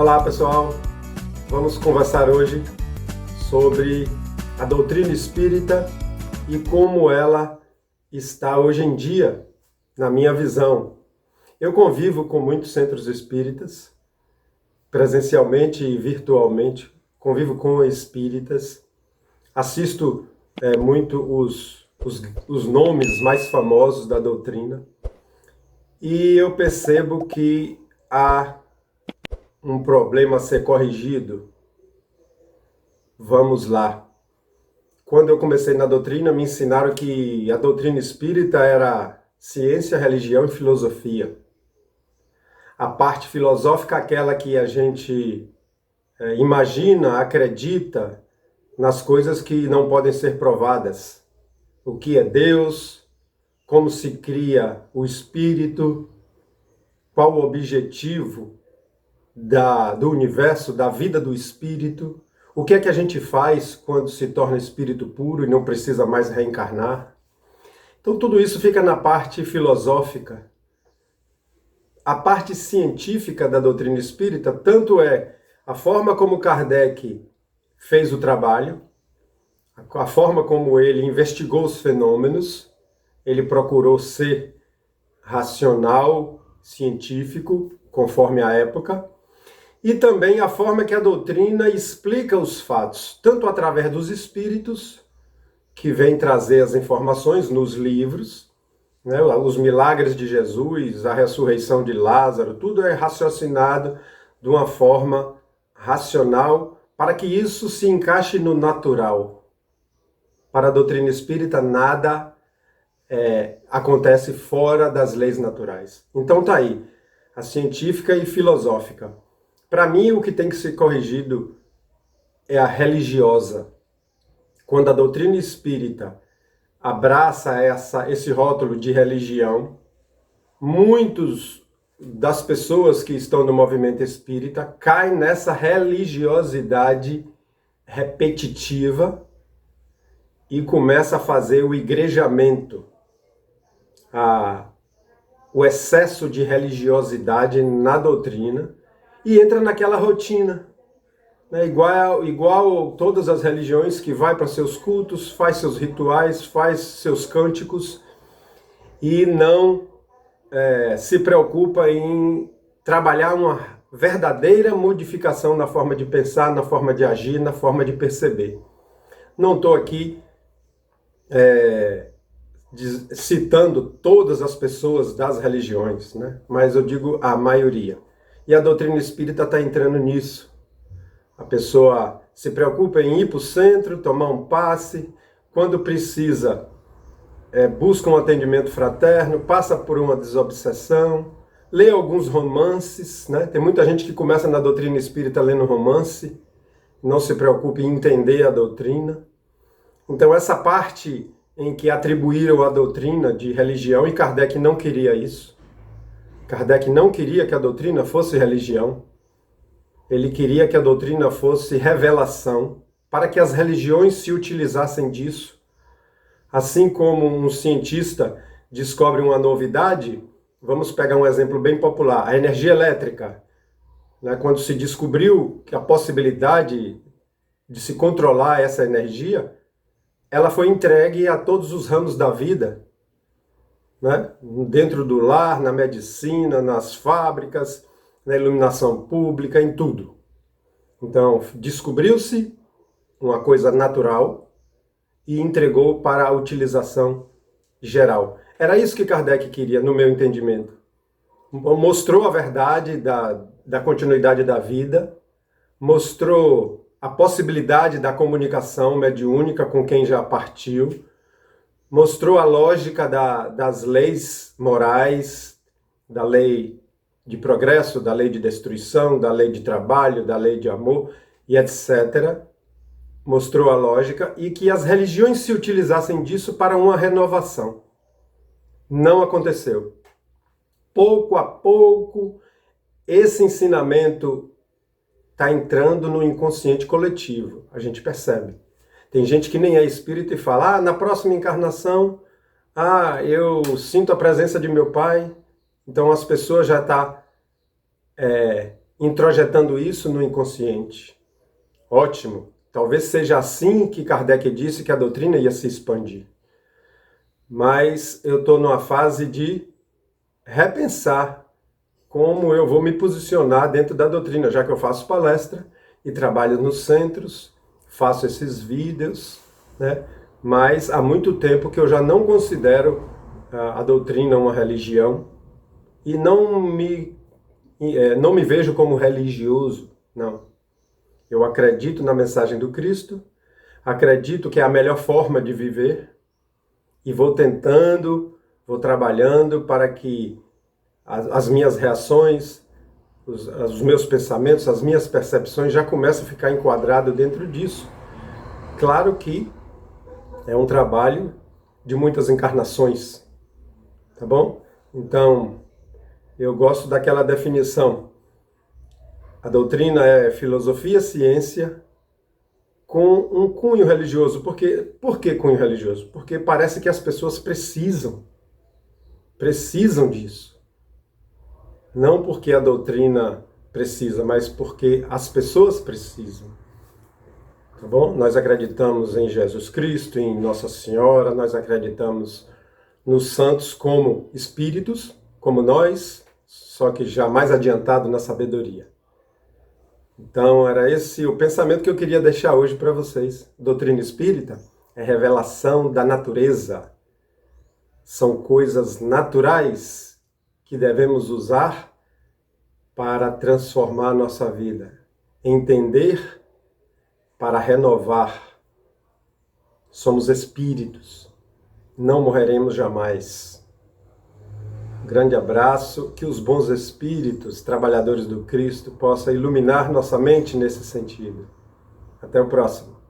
Olá pessoal, vamos conversar hoje sobre a doutrina espírita e como ela está hoje em dia, na minha visão. Eu convivo com muitos centros espíritas, presencialmente e virtualmente, convivo com espíritas, assisto muito os nomes mais famosos da doutrina e eu percebo que há um problema a ser corrigido. Vamos lá. Quando eu comecei na doutrina, me ensinaram que a doutrina espírita era ciência, religião e filosofia. A parte filosófica, aquela que a gente imagina, acredita nas coisas que não podem ser provadas. O que é Deus, como se cria o espírito, qual o objetivo do universo, da vida do espírito, o que é que a gente faz quando se torna espírito puro e não precisa mais reencarnar. Então tudo isso fica na parte filosófica. A parte científica da doutrina espírita, tanto é a forma como Kardec fez o trabalho, a forma como ele investigou os fenômenos, ele procurou ser racional, científico, conforme a época, e também a forma que a doutrina explica os fatos, tanto através dos espíritos, que vêm trazer as informações nos livros, né, os milagres de Jesus, a ressurreição de Lázaro, tudo é raciocinado de uma forma racional, para que isso se encaixe no natural. Para a doutrina espírita, nada acontece fora das leis naturais. Então tá aí, a científica e filosófica. Para mim, o que tem que ser corrigido é a religiosa. Quando a doutrina espírita abraça esse rótulo de religião, muitos das pessoas que estão no movimento espírita caem nessa religiosidade repetitiva e começa a fazer o igrejamento, o excesso de religiosidade na doutrina, e entra naquela rotina, né? Igual todas as religiões, que vai para seus cultos, faz seus rituais, faz seus cânticos e não se preocupa em trabalhar uma verdadeira modificação na forma de pensar, na forma de agir, na forma de perceber. Não estou aqui citando todas as pessoas das religiões, né? Mas eu digo a maioria. E a doutrina espírita está entrando nisso. A pessoa se preocupa em ir para o centro, tomar um passe, quando precisa, busca um atendimento fraterno, passa por uma desobsessão, lê alguns romances, né? Tem muita gente que começa na doutrina espírita lendo romance, não se preocupa em entender a doutrina. Então essa parte em que atribuíram a doutrina de religião, e Kardec não queria isso. Kardec não queria que a doutrina fosse religião. Ele queria que a doutrina fosse revelação, para que as religiões se utilizassem disso. Assim como um cientista descobre uma novidade, vamos pegar um exemplo bem popular, a energia elétrica. Né? Quando se descobriu que a possibilidade de se controlar essa energia, ela foi entregue a todos os ramos da vida, né? Dentro do lar, na medicina, nas fábricas, na iluminação pública, em tudo. Então, descobriu-se uma coisa natural e entregou para a utilização geral. Era isso que Kardec queria, no meu entendimento. Mostrou a verdade da continuidade da vida, mostrou a possibilidade da comunicação mediúnica com quem já partiu, mostrou a lógica das leis morais, da lei de progresso, da lei de destruição, da lei de trabalho, da lei de amor e etc. Mostrou a lógica e que as religiões se utilizassem disso para uma renovação. Não aconteceu. Pouco a pouco, esse ensinamento está entrando no inconsciente coletivo, a gente percebe. Tem gente que nem é espírita e fala, na próxima encarnação, eu sinto a presença de meu pai. Então as pessoas já estão introjetando isso no inconsciente. Ótimo. Talvez seja assim que Kardec disse que a doutrina ia se expandir. Mas eu estou numa fase de repensar como eu vou me posicionar dentro da doutrina, já que eu faço palestra e trabalho nos centros, faço esses vídeos, né? Mas há muito tempo que eu já não considero a doutrina uma religião e não me vejo como religioso, não. Eu acredito na mensagem do Cristo, acredito que é a melhor forma de viver e vou tentando, vou trabalhando para que as minhas reações, os meus pensamentos, as minhas percepções já começam a ficar enquadrado dentro disso. Claro que é um trabalho de muitas encarnações, tá bom? Então, eu gosto daquela definição. A doutrina é filosofia, ciência, com um cunho religioso. Por que cunho religioso? Porque parece que as pessoas precisam disso. Não porque a doutrina precisa, mas porque as pessoas precisam. Tá bom? Nós acreditamos em Jesus Cristo, em Nossa Senhora, nós acreditamos nos santos como espíritos, como nós, só que já mais adiantado na sabedoria. Então, era esse o pensamento que eu queria deixar hoje para vocês. Doutrina espírita é revelação da natureza. São coisas naturais que devemos usar para transformar nossa vida. Entender para renovar. Somos espíritos. Não morreremos jamais. Grande abraço, que os bons espíritos, trabalhadores do Cristo, possam iluminar nossa mente nesse sentido. Até o próximo.